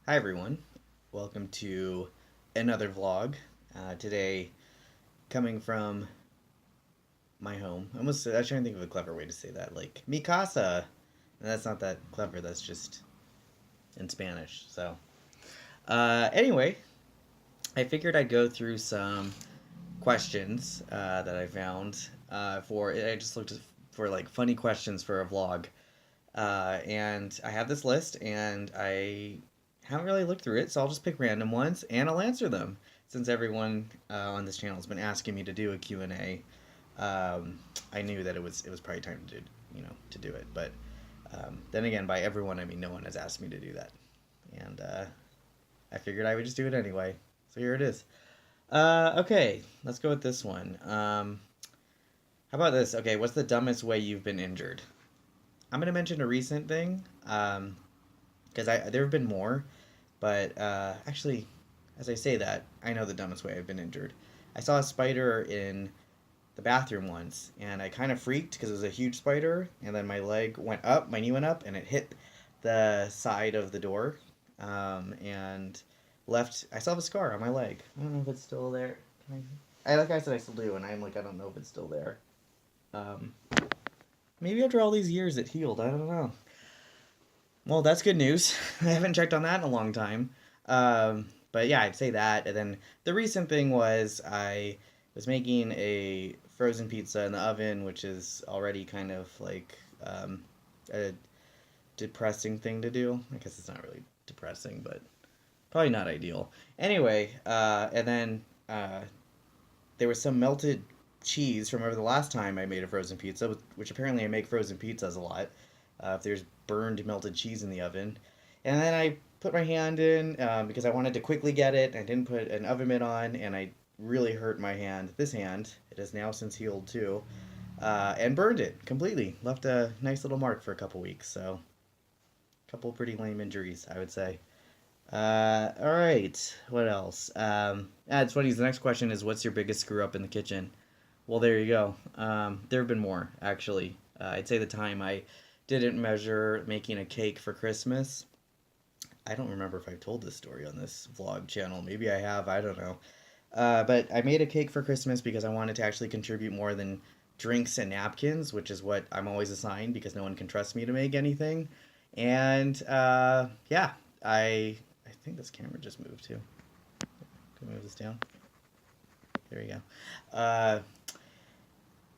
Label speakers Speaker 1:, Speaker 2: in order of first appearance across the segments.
Speaker 1: Hi everyone, welcome to another vlog. Today, coming from my home. I was trying to think of a clever way to say that, like mi casa. And that's not that clever. That's just in Spanish. Anyway, I figured I'd go through some questions that I found for. I just looked for like funny questions for a vlog, and I have this list, and I haven't really looked through it, so I'll just pick random ones and I'll answer them. Since everyone on this channel has been asking me to do a Q&A, I knew that it was probably time to to do it. But then again, by everyone I mean no one has asked me to do that, and I figured I would just do it anyway. So here it is. Okay, let's go with this one. How about this? Okay, what's the dumbest way you've been injured? I'm gonna mention a recent thing, because I there have been more, but actually, as I say that, I know the dumbest way I've been injured. I saw a spider in the bathroom once, and I kind of freaked because it was a huge spider, and then my leg went up, my knee went up, and it hit the side of the door, and left. I still have a scar on my leg. I don't know if it's still there. Like I said, I still do, and I'm like, I don't know if it's still there. Um, Maybe after all these years it healed. I don't know. Well, that's good news. I haven't checked on that in a long time. But yeah, I'd say that. And then the recent thing was I was making a frozen pizza in the oven, which is already kind of like a depressing thing to do. I guess it's not really depressing, but probably not ideal. Anyway, and then there was some melted cheese from over the last time I made a frozen pizza, which apparently I make frozen pizzas a lot. If there's burned melted cheese in the oven, and then I put my hand in because I wanted to quickly get it. I didn't put an oven mitt on, and I really hurt my hand. This hand, it has now since healed too, and burned it completely. Left a nice little mark for a couple weeks. So, a couple pretty lame injuries, I would say. All right. What else? It's funny. The next question is, what's your biggest screw up in the kitchen? Well, there you go. There have been more, actually. I'd say the time I didn't measure making a cake for Christmas. I don't remember if I've told this story on this vlog channel. Maybe I have. I don't know. But I made a cake for Christmas because I wanted to actually contribute more than drinks and napkins, which is what I'm always assigned because no one can trust me to make anything. And yeah, I think this camera just moved too. Can we move this down? There you go.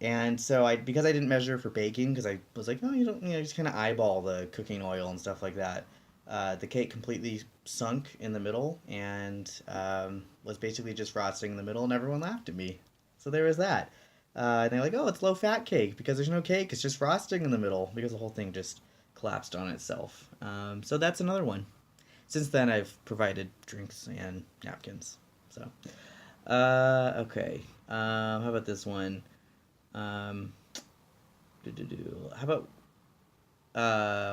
Speaker 1: And so because I didn't measure for baking, because I was like, oh, you don't, just kind of eyeball the cooking oil and stuff like that. The cake completely sunk in the middle and was basically just frosting in the middle, and everyone laughed at me. So there was that. And they're like, oh, it's low fat cake because there's no cake, it's just frosting in the middle because the whole thing just collapsed on itself. So that's another one. Since then, I've provided drinks and napkins. So, okay. How about this one? Um, How about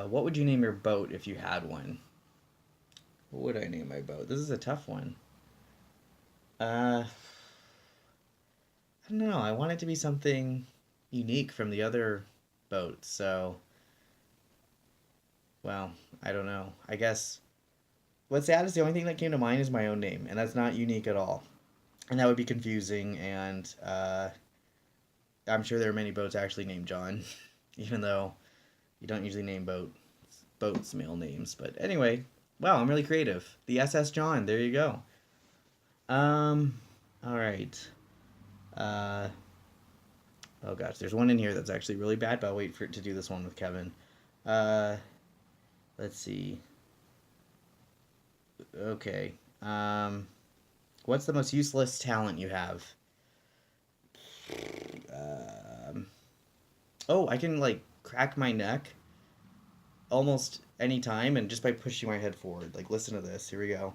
Speaker 1: what would you name your boat if you had one? What would I name my boat? This is a tough one. I don't know. I want it to be something unique from the other boats. So, well, I don't know. I guess what's sad is the only thing that came to mind is my own name, and that's not unique at all. And that would be confusing. And I'm sure there are many boats actually named John, even though you don't usually name boats male names. But anyway, wow, I'm really creative. The SS John. There you go. Um, all right. Uh, oh gosh, there's one in here that's actually really bad, but I'll wait for it to do this one with Kevin. Uh, let's see. Okay. What's the most useless talent you have? Um, oh, I can like crack my neck almost any time and just by pushing my head forward. Like, listen to this. Here we go.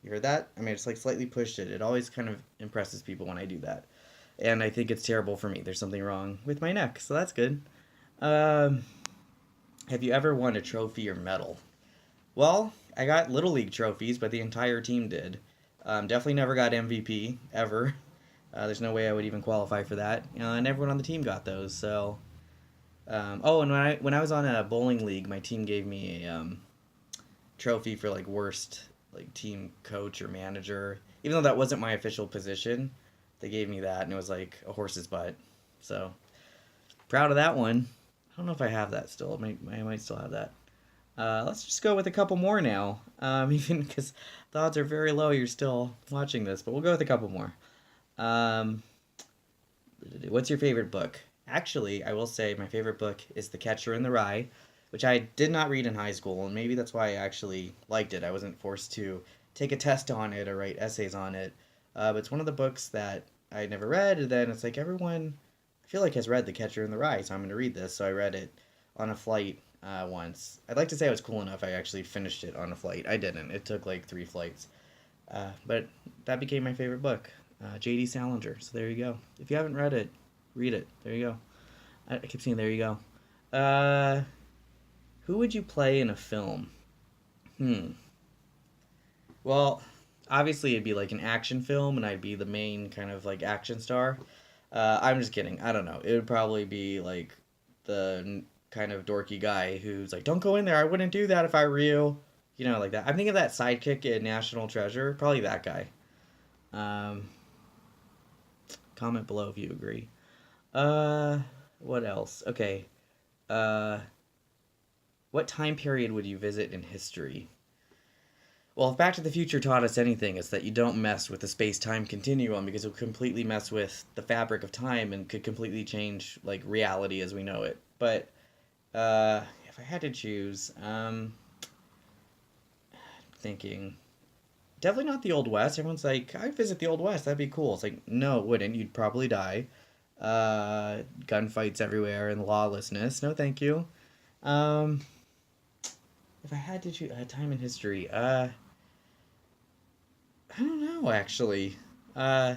Speaker 1: You heard that? I mean, it's like slightly pushed it. It always kind of impresses people when I do that. And I think it's terrible for me. There's something wrong with my neck, so that's good. Um, have you ever won a trophy or medal? Well, I got Little League trophies, but the entire team did. Definitely never got MVP, ever. There's no way I would even qualify for that. And everyone on the team got those, so oh, and when I was on a bowling league, my team gave me trophy for like worst like team coach or manager. Even though that wasn't my official position, they gave me that, and it was like a horse's butt. So proud of that one. I don't know if I have that still. I might still have that. Let's just go with a couple more now. Even because the odds are very low you're still watching this, but we'll go with a couple more. Um, what's your favorite book? Actually, I will say my favorite book is The Catcher in the Rye, which I did not read in high school, and maybe that's why I actually liked it. I wasn't forced to take a test on it or write essays on it. But it's one of the books that I never read, and then it's like everyone, I feel like, has read The Catcher in the Rye, so I'm going to read this. So I read it on a flight once. I'd like to say I was cool enough I actually finished it on a flight. I didn't. It took like 3 flights. But that became my favorite book, J.D. Salinger. So there you go. If you haven't read it, read it. There you go. I keep saying there you go. Who would you play in a film? Hmm. Well, obviously it'd be like an action film, and I'd be the main kind of like action star. I'm just kidding. I don't know. It would probably be like the kind of dorky guy who's like, "Don't go in there. I wouldn't do that if I were you." You know, like that. I'm thinking of that sidekick in National Treasure. Probably that guy. Um, Comment below if you agree. Uh, what else? Okay. Uh, what time period would you visit in history? Well, if Back to the Future taught us anything, it's that you don't mess with the space time continuum because it will completely mess with the fabric of time and could completely change like reality as we know it. But if I had to choose, thinking definitely not the Old West. Everyone's like, I'd visit the Old West. That'd be cool. It's like, no, it wouldn't. You'd probably die. Gunfights everywhere and lawlessness. No, thank you. Um, if I had to choose a time in history, I don't know actually. Uh,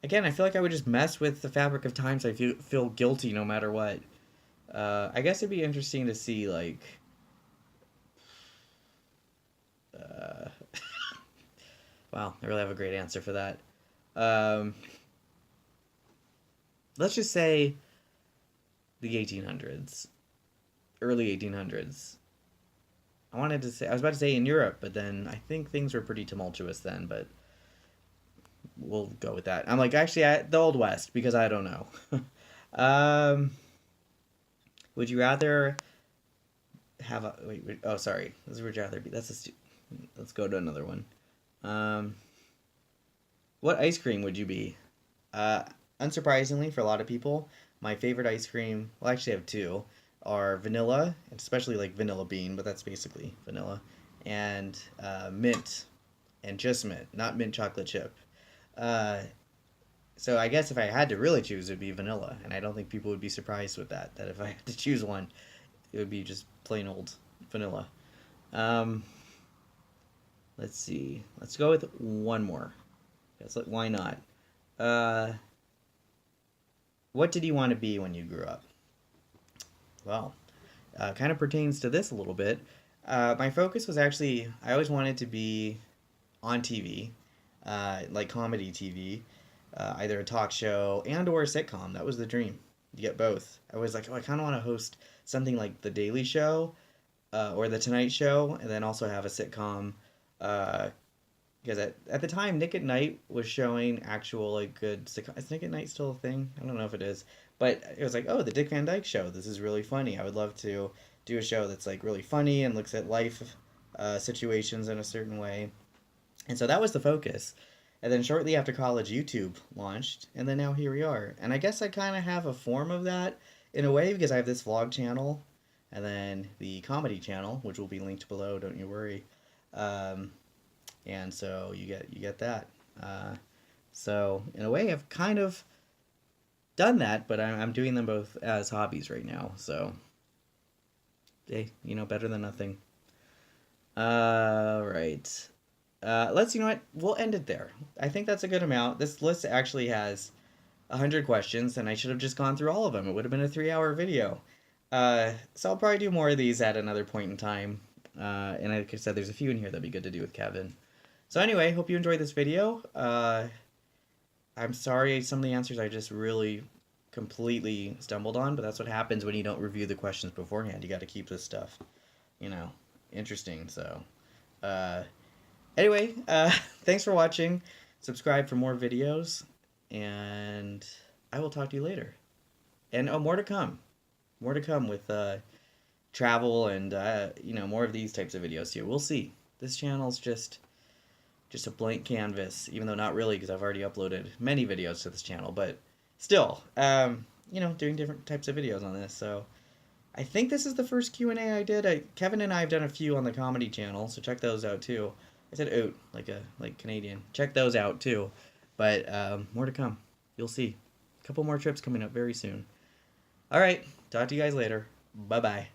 Speaker 1: Again, I feel like I would just mess with the fabric of time, so I feel guilty no matter what. I guess it'd be interesting to see like. Uh, wow, I really have a great answer for that. Um, let's just say the 1800s, early 1800s. I was about to say in Europe, but then I think things were pretty tumultuous then, but we'll go with that. I'm like, actually, the Old West, because I don't know. um, would you rather have a, wait, oh, sorry. This would you rather be, let's go to another one. Um, what ice cream would you be? Uh, Unsurprisingly, for a lot of people, my favorite ice cream, well, I actually have two, are vanilla, especially like vanilla bean, but that's basically vanilla, and mint, and just mint, not mint chocolate chip. Uh, so I guess if I had to really choose, it'd be vanilla, and I don't think people would be surprised with that. That if I had to choose one, it would be just plain old vanilla. Um, let's see. Let's go with one more. Yes, why not? Uh, what did you want to be when you grew up? Well, kind of pertains to this a little bit. My focus was actually, I always wanted to be on TV, like comedy TV, either a talk show and or a sitcom. That was the dream. You get both. I was like, oh, I kind of want to host something like The Daily Show or The Tonight Show, and then also have a sitcom. Uh, because at the time, Nick at Night was showing actual like good sitcom. Is Nick at Night still a thing? I don't know if it is, but it was like, oh, the Dick Van Dyke Show. This is really funny. I would love to do a show that's like really funny and looks at life situations in a certain way. And so that was the focus. And then shortly after college, YouTube launched, and then now here we are. And I guess I kind of have a form of that in a way because I have this vlog channel, and then the comedy channel, which will be linked below. Don't you worry. Um, and so you get that. Uh, so in a way, I've kind of done that, but I'm doing them both as hobbies right now. So hey, better than nothing. Right. You know what? We'll end it there. I think that's a good amount. This list actually has 100 questions, and I should have just gone through all of them. It would have been a 3-hour video. So I'll probably do more of these at another point in time. And like I said, there's a few in here that'd be good to do with Kevin. So anyway, hope you enjoyed this video. I'm sorry some of the answers I just really completely stumbled on, but that's what happens when you don't review the questions beforehand. You got to keep this stuff, you know, interesting. So, uh, anyway, thanks for watching. Subscribe for more videos, and I will talk to you later. And more to come. More to come with travel and more of these types of videos too. We'll see. This channel's just a blank canvas, even though not really, because I've already uploaded many videos to this channel. But still, doing different types of videos on this. So I think this is the first Q&A I did. Kevin and I have done a few on the comedy channel, so check those out too. I said oat, like Canadian. Check those out too. But more to come. You'll see. A couple more trips coming up very soon. All right. Talk to you guys later. Bye-bye.